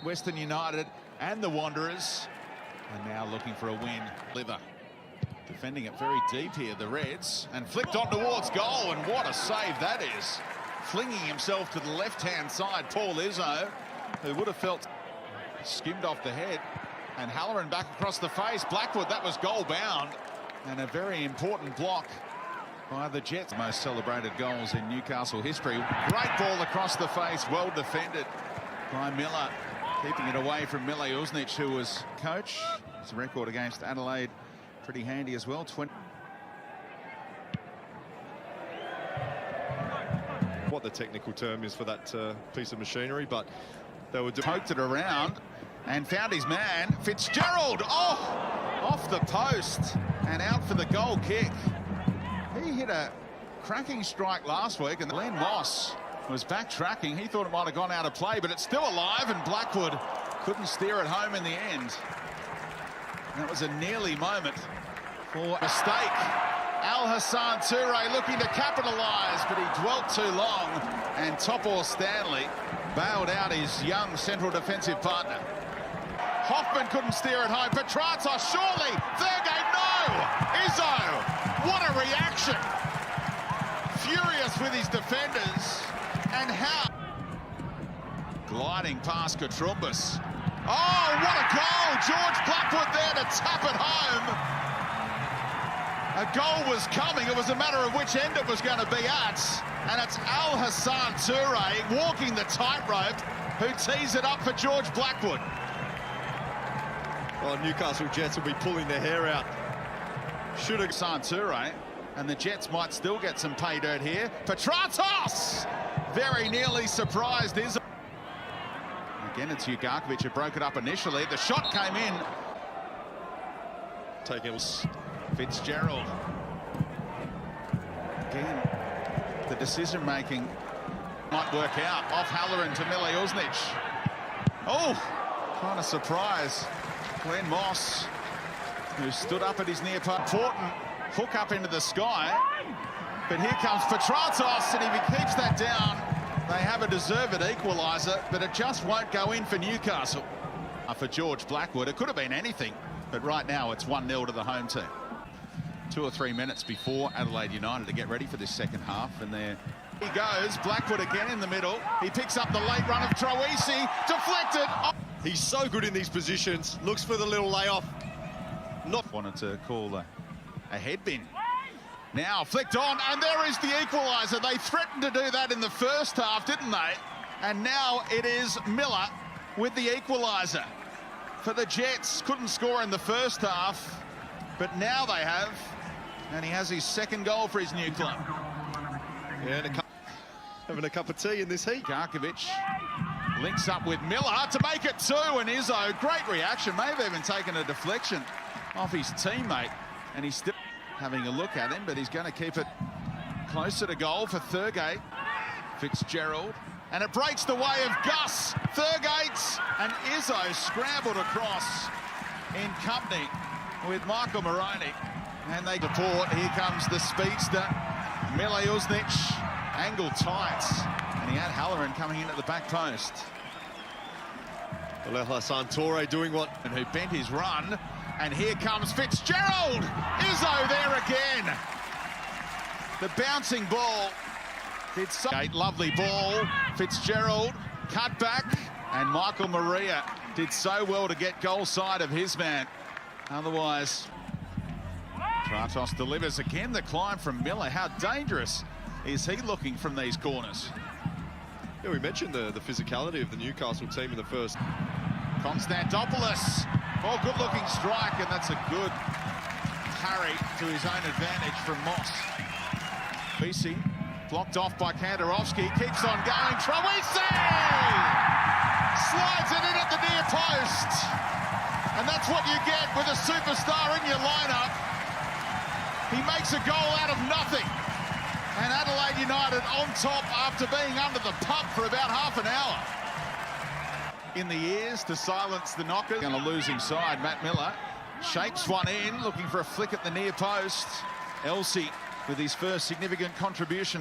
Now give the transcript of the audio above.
Western United and the Wanderers are now looking for a win. Liver defending it very deep here, the Reds, and flicked on towards goal, and what a save that is. Flinging himself to the left-hand side, Paul Izzo, who would have felt skimmed off the head, and Halloran back across the face. Blackwood, that was goal bound, and a very important block by the Jets. Most celebrated goals in Newcastle history. Great ball across the face, well defended by Miller, keeping it away from Mile Uznic, who was coach. His record against Adelaide pretty handy as well. What the technical term is for that piece of machinery, but they were poked it around and found his man, Fitzgerald. Oh, off the post and out for the goal kick. He hit a cracking strike last week, and Glenn Moss was backtracking. He thought it might have gone out of play, but it's still alive, and Blackwood couldn't steer it home in the end. That was a nearly moment for mistake. Al Hassan Toure looking to capitalise, but he dwelt too long, and Topor Stanley bailed out his young central defensive partner. Hoffman couldn't steer it home. Petratos, surely. Thurgate, no! Izzo, what a reaction. Furious with his defenders. And how? Gliding past Katrumbas. Oh, what a goal! George Blackwood there to tap it home. A goal was coming. It was a matter of which end it was going to be at. And it's Al Hassan Toure walking the tightrope, who tees it up for George Blackwood. Well, Newcastle Jets will be pulling their hair out. Should have Hassan Toure, and the Jets might still get some pay dirt here. Petratos! Very nearly surprised is. Again, it's Ugarkovic who broke it up initially. The shot came in. Taking Fitzgerald. Again, the decision-making might work out. Off Halloran to Mile Uznic. Oh, kind of surprise. Glenn Moss, who stood up at his near post. Important hook up into the sky. But here comes Petratos, and if he keeps that down, they have a deserved equaliser, but it just won't go in for Newcastle. For George Blackwood, it could have been anything, but right now it's 1-0 to the home team. 2 or 3 minutes before Adelaide United to get ready for this second half, and there he goes. Blackwood again in the middle. He picks up the late run of Troisi, deflected. Oh. He's so good in these positions. Looks for the little layoff. Not wanted to call a head bin. Now flicked on, and there is the equaliser. They threatened to do that in the first half, didn't they? And now it is Miller with the equaliser for the Jets. Couldn't score in the first half, but now they have, and he has his second goal for his new club. Yeah, and having a cup of tea in this heat. Ugarkovic links up with Miller to make it 2, and Izzo, great reaction, may have even taken a deflection off his teammate, and he's still having a look at him, but he's going to keep it closer to goal for Thurgate. Fitzgerald, and it breaks the way of Gus. Thurgate and Izzo scrambled across in company with Michael Moroney, and they deport. Here comes the speedster, Mile Uznic, angled tight, and he had Halloran coming in at the back post. Al Hassan Toure doing what? And who bent his run, and here comes Fitzgerald! Izzo there again! The bouncing ball did so... Lovely ball, Fitzgerald, cut back, and Michael Maria did so well to get goal side of his man. Otherwise, Kratos delivers again. The climb from Miller. How dangerous is he looking from these corners? Yeah, we mentioned the physicality of the Newcastle team in the first. Konstantopoulos, oh, good-looking strike, and that's a good parry to his own advantage from Moss. BC blocked off by Kandarovski, keeps on going. Troisi slides it in at the near post, and that's what you get with a superstar in your lineup. He makes a goal out of nothing, and Adelaide United on top after being under the pump for about half an hour. In the ears to silence the knockers. On a losing side, Matt Miller shapes one in, looking for a flick at the near post. Elsie with his first significant contribution.